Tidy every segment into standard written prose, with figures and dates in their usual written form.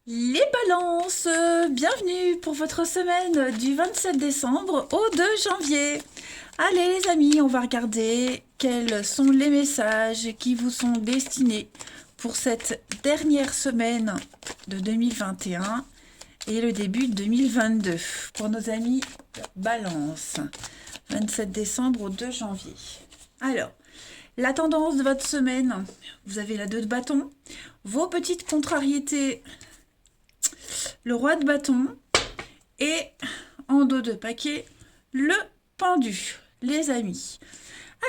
Les balances, bienvenue pour votre semaine du 27 décembre au 2 janvier. Allez les amis, on va regarder quels sont les messages qui vous sont destinés pour cette dernière semaine de 2021 et le début de 2022 pour nos amis balance. 27 décembre au 2 janvier. Alors, la tendance de votre semaine, vous avez la 2 de bâton, vos petites contrariétés, le roi de bâton et en dos de paquet, le pendu, les amis.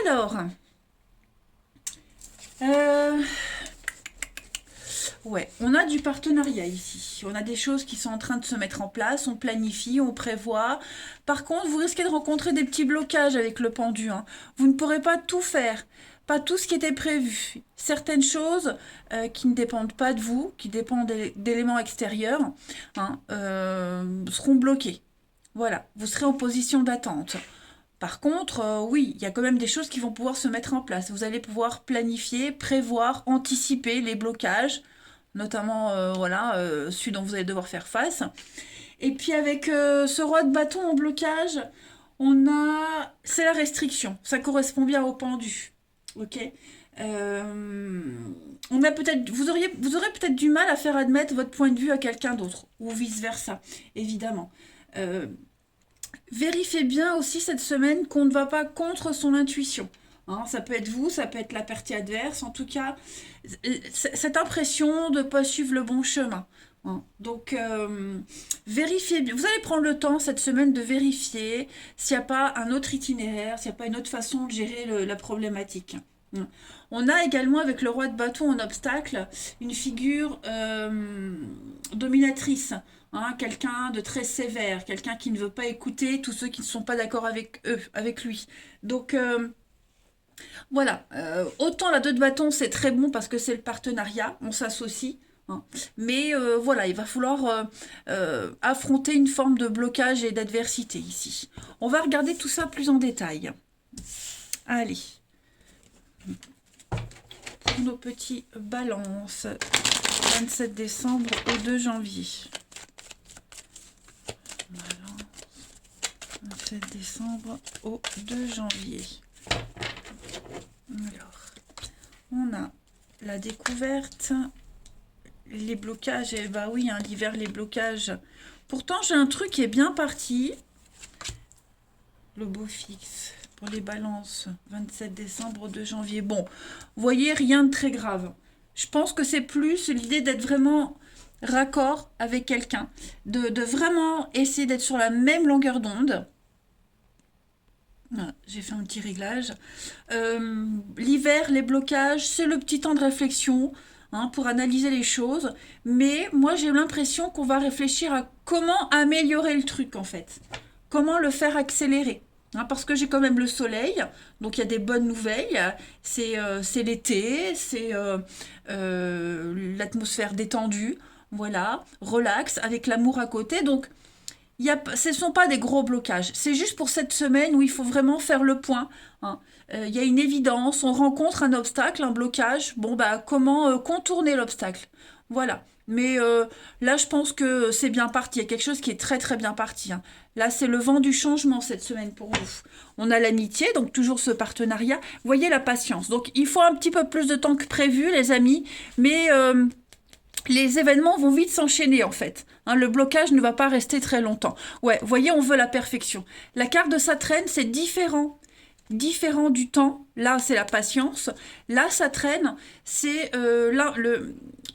Alors, ouais, on a du partenariat ici. On a des choses qui sont en train de se mettre en place, on planifie, on prévoit. Par contre, vous risquez de rencontrer des petits blocages avec le pendu, hein. Vous ne pourrez pas tout faire, pas tout ce qui était prévu. Certaines choses qui ne dépendent pas de vous, qui dépendent d'éléments extérieurs, hein, seront bloquées. Voilà, vous serez en position d'attente. Par contre, oui, il y a quand même des choses qui vont pouvoir se mettre en place. Vous allez pouvoir planifier, prévoir, anticiper les blocages, notamment voilà, celui dont vous allez devoir faire face. Et puis avec ce roi de bâton en blocage, c'est la restriction. Ça correspond bien au pendu, ok. On a peut-être, vous aurez peut-être du mal à faire admettre votre point de vue à quelqu'un d'autre, ou vice versa, évidemment. Euh, Vérifiez bien aussi cette semaine qu'on ne va pas contre son intuition. Hein, ça peut être vous, ça peut être la partie adverse. En tout cas, cette impression de ne pas suivre le bon chemin. Hein. Donc, vérifiez bien. Vous allez prendre le temps cette semaine de vérifier s'il n'y a pas un autre itinéraire, s'il n'y a pas une autre façon de gérer la problématique. Hein. On a également avec le roi de bâton en obstacle une figure dominatrice. Hein, quelqu'un de très sévère, quelqu'un qui ne veut pas écouter tous ceux qui ne sont pas d'accord avec eux, avec lui. Donc voilà, autant la 2 de bâton c'est très bon parce que c'est le partenariat, on s'associe, hein. Mais voilà, il va falloir affronter une forme de blocage et d'adversité ici. On va regarder tout ça plus en détail. Allez, pour nos petits balances, 27 décembre au 2 janvier. 27 décembre au 2 janvier. Alors, on a la découverte, les blocages, et bah oui, hein, l'hiver, les blocages. Pourtant, j'ai un truc qui est bien parti. Le beau fixe pour les balances, 27 décembre au 2 janvier. Bon, vous voyez, rien de très grave. Je pense que c'est plus l'idée d'être vraiment raccord avec quelqu'un, de vraiment essayer d'être sur la même longueur d'onde. Voilà, j'ai fait un petit réglage. L'hiver, les blocages, c'est le petit temps de réflexion, hein, pour analyser les choses. Mais moi, j'ai l'impression qu'on va réfléchir à comment améliorer le truc, en fait. Comment le faire accélérer. Hein, parce que j'ai quand même le soleil, donc il y a des bonnes nouvelles. C'est l'été, c'est l'atmosphère détendue, voilà, relax, avec l'amour à côté. Donc ce ne sont pas des gros blocages. C'est juste pour cette semaine où il faut vraiment faire le point, hein. Il y a une évidence, on rencontre un obstacle, un blocage. Bon, bah, comment contourner l'obstacle? Voilà. Mais là, je pense que c'est bien parti. Il y a quelque chose qui est très très bien parti, hein. Là, c'est le vent du changement cette semaine pour vous. On a l'amitié, donc toujours ce partenariat. Vous voyez la patience. Donc, il faut un petit peu plus de temps que prévu, les amis. Mais les événements vont vite s'enchaîner en fait. Hein, le blocage ne va pas rester très longtemps. Ouais, vous voyez, on veut la perfection. La carte de sa traîne, c'est différent. Différent du temps. Là, c'est la patience. Là, ça traîne, c'est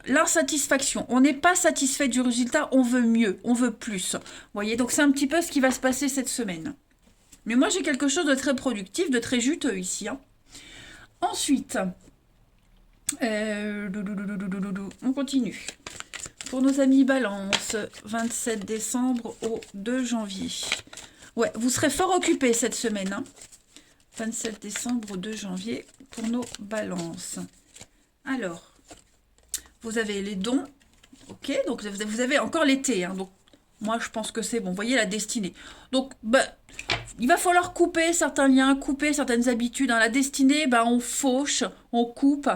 l'insatisfaction. On n'est pas satisfait du résultat, on veut mieux, on veut plus. Vous voyez, donc c'est un petit peu ce qui va se passer cette semaine. Mais moi, j'ai quelque chose de très productif, de très juteux ici, hein. Ensuite, on continue. Pour nos amis Balance, 27 décembre au 2 janvier. Ouais, vous serez fort occupés cette semaine, hein. 27 décembre au 2 janvier pour nos balances. Alors, vous avez les dons, ok, donc vous avez encore l'été, hein, donc Moi, je pense que c'est bon. Vous voyez la destinée. Donc, bah, il va falloir couper certains liens, couper certaines habitudes. Hein. La destinée, bah, on fauche, on coupe,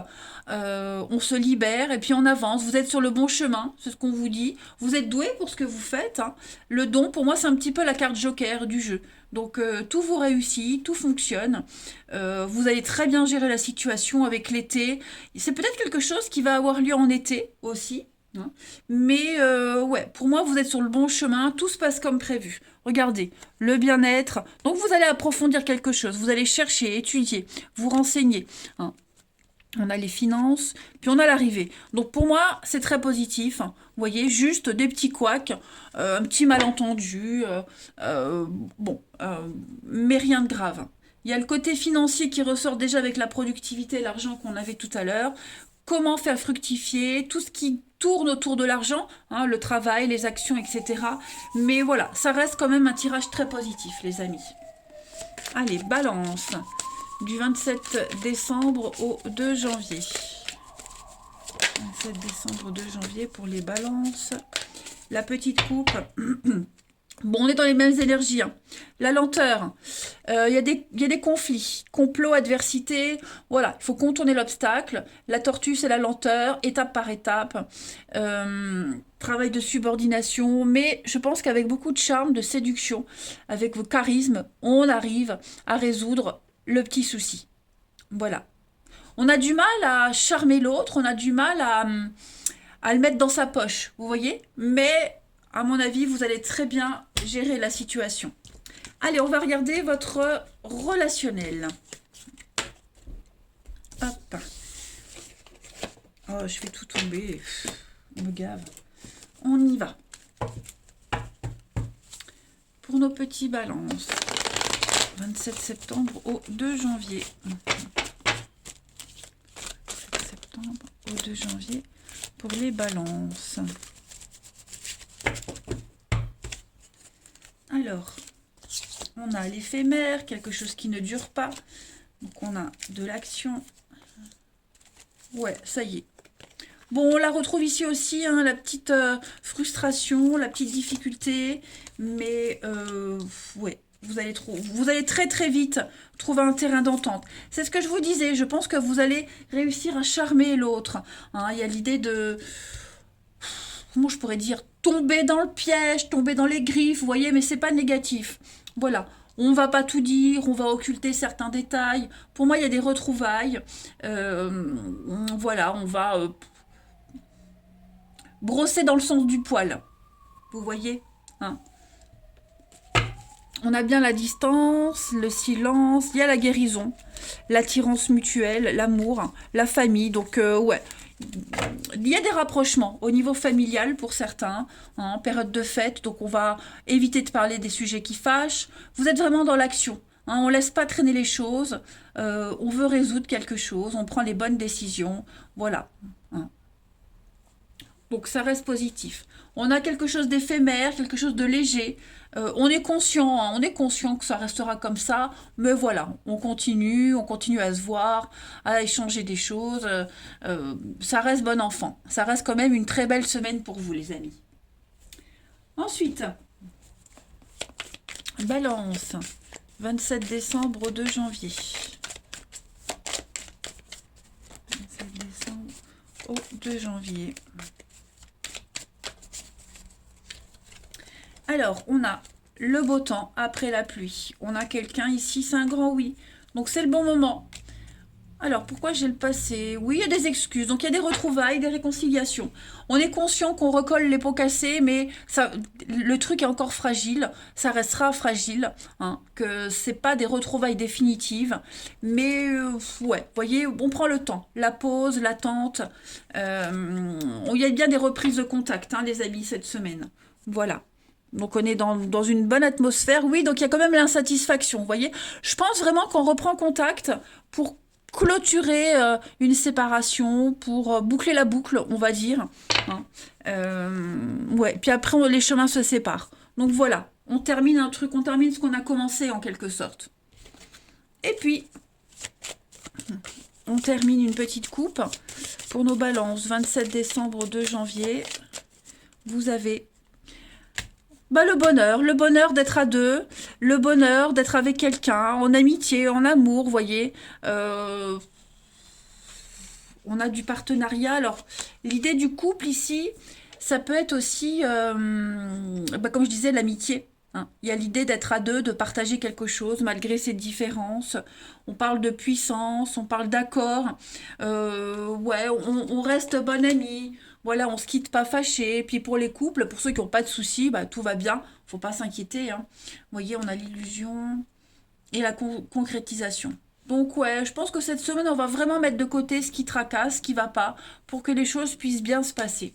on se libère et puis on avance. Vous êtes sur le bon chemin, c'est ce qu'on vous dit. Vous êtes doué pour ce que vous faites. Hein. Le don, pour moi, c'est un petit peu la carte joker du jeu. Donc, tout vous réussit, tout fonctionne. Vous allez très bien gérer la situation avec l'été. C'est peut-être quelque chose qui va avoir lieu en été aussi. Hein. Mais ouais, pour moi, vous êtes sur le bon chemin, tout se passe comme prévu. Regardez, le bien-être. Donc, vous allez approfondir quelque chose, vous allez chercher, étudier, vous renseigner. Hein. On a les finances, puis on a l'arrivée. Donc, pour moi, c'est très positif. Hein. Vous voyez, juste des petits couacs, un petit malentendu, euh, bon, mais rien de grave. Il y a le côté financier qui ressort déjà avec la productivité et l'argent qu'on avait tout à l'heure. Comment faire fructifier tout ce qui tourne autour de l'argent, hein, le travail, les actions, etc. Mais voilà, ça reste quand même un tirage très positif, les amis. Allez, balance, du 27 décembre au 2 janvier. 27 décembre, 2 janvier pour les balances. La petite coupe... Bon, on est dans les mêmes énergies. Hein. La lenteur, il y a des conflits, complots, adversité. Voilà, il faut contourner l'obstacle. La tortue, c'est la lenteur, étape par étape. Travail de subordination. Mais je pense qu'avec beaucoup de charme, de séduction, avec vos charismes, on arrive à résoudre le petit souci. Voilà. On a du mal à charmer l'autre, on a du mal à le mettre dans sa poche, vous voyez. Mais, à mon avis, vous allez très bien gérer la situation. Allez, on va regarder votre relationnel. Hop. Oh, je fais tout tomber. On me gave. On y va. Pour nos petits balances. 27 septembre au 2 janvier. 27 septembre au 2 janvier pour les balances. Alors, on a l'éphémère, quelque chose qui ne dure pas. Donc, on a de l'action. Ouais, ça y est. Bon, on la retrouve ici aussi, hein, la petite frustration, la petite difficulté. Mais, ouais, vous allez très très vite trouver un terrain d'entente. C'est ce que je vous disais. Je pense que vous allez réussir à charmer l'autre. Hein, il y a l'idée de... Comment je pourrais dire, tomber dans le piège, tomber dans les griffes, vous voyez, mais c'est pas négatif. Voilà, on va pas tout dire, on va occulter certains détails. Pour moi, il y a des retrouvailles. Voilà, on va brosser dans le sens du poil. Vous voyez, hein. On a bien la distance, le silence, il y a la guérison, l'attirance mutuelle, l'amour, la famille. Donc, ouais, il y a des rapprochements au niveau familial pour certains, hein, en période de fête, donc on va éviter de parler des sujets qui fâchent. Vous êtes vraiment dans l'action, hein, on ne laisse pas traîner les choses, on veut résoudre quelque chose, on prend les bonnes décisions, voilà. Hein. Donc ça reste positif. On a quelque chose d'éphémère, quelque chose de léger. On est conscient, hein, on est conscient que ça restera comme ça, mais voilà, on continue à se voir, à échanger des choses. Ça reste bon enfant. Ça reste quand même une très belle semaine pour vous, les amis. Ensuite, balance, 27 décembre au 2 janvier. 27 décembre au 2 janvier. Alors, on a le beau temps après la pluie. On a quelqu'un ici, c'est un grand oui. Donc, c'est le bon moment. Alors, pourquoi j'ai le passé? Oui, il y a des excuses. Donc, il y a des retrouvailles, des réconciliations. On est conscient qu'on recolle les pots cassés, mais ça, le truc est encore fragile. Ça restera fragile. Hein, que c'est pas des retrouvailles définitives. Mais, ouais, vous voyez, on prend le temps. La pause, l'attente. Il y a bien des reprises de contact, hein, les amis, cette semaine. Voilà. Donc on est dans une bonne atmosphère. Oui, donc il y a quand même l'insatisfaction, vous voyez. Je pense vraiment qu'on reprend contact pour clôturer une séparation, pour boucler la boucle, on va dire. Hein. Ouais, puis après les chemins se séparent. Donc voilà, on termine un truc, on termine ce qu'on a commencé en quelque sorte. Et puis, on termine une petite coupe pour nos balances. 27 décembre, 2 janvier, vous avez... Bah, le bonheur d'être à deux, le bonheur d'être avec quelqu'un, en amitié, en amour, vous voyez. Euh, on a du partenariat. Alors, l'idée du couple ici, ça peut être aussi, bah, comme je disais, l'amitié. Hein. Il y a l'idée d'être à deux, de partager quelque chose malgré ses différences. On parle de puissance, on parle d'accord. Ouais, on reste bon ami. Voilà, on se quitte pas fâché. Et puis pour les couples, pour ceux qui n'ont pas de soucis, bah, tout va bien. Faut pas s'inquiéter. Hein. Vous voyez, on a l'illusion et la concrétisation. Donc ouais, je pense que cette semaine, on va vraiment mettre de côté ce qui tracasse, ce qui va pas, pour que les choses puissent bien se passer.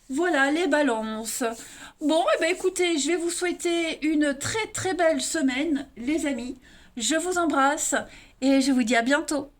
Voilà, les balances. Bon, eh ben écoutez, je vais vous souhaiter une très très belle semaine, les amis. Je vous embrasse et je vous dis à bientôt.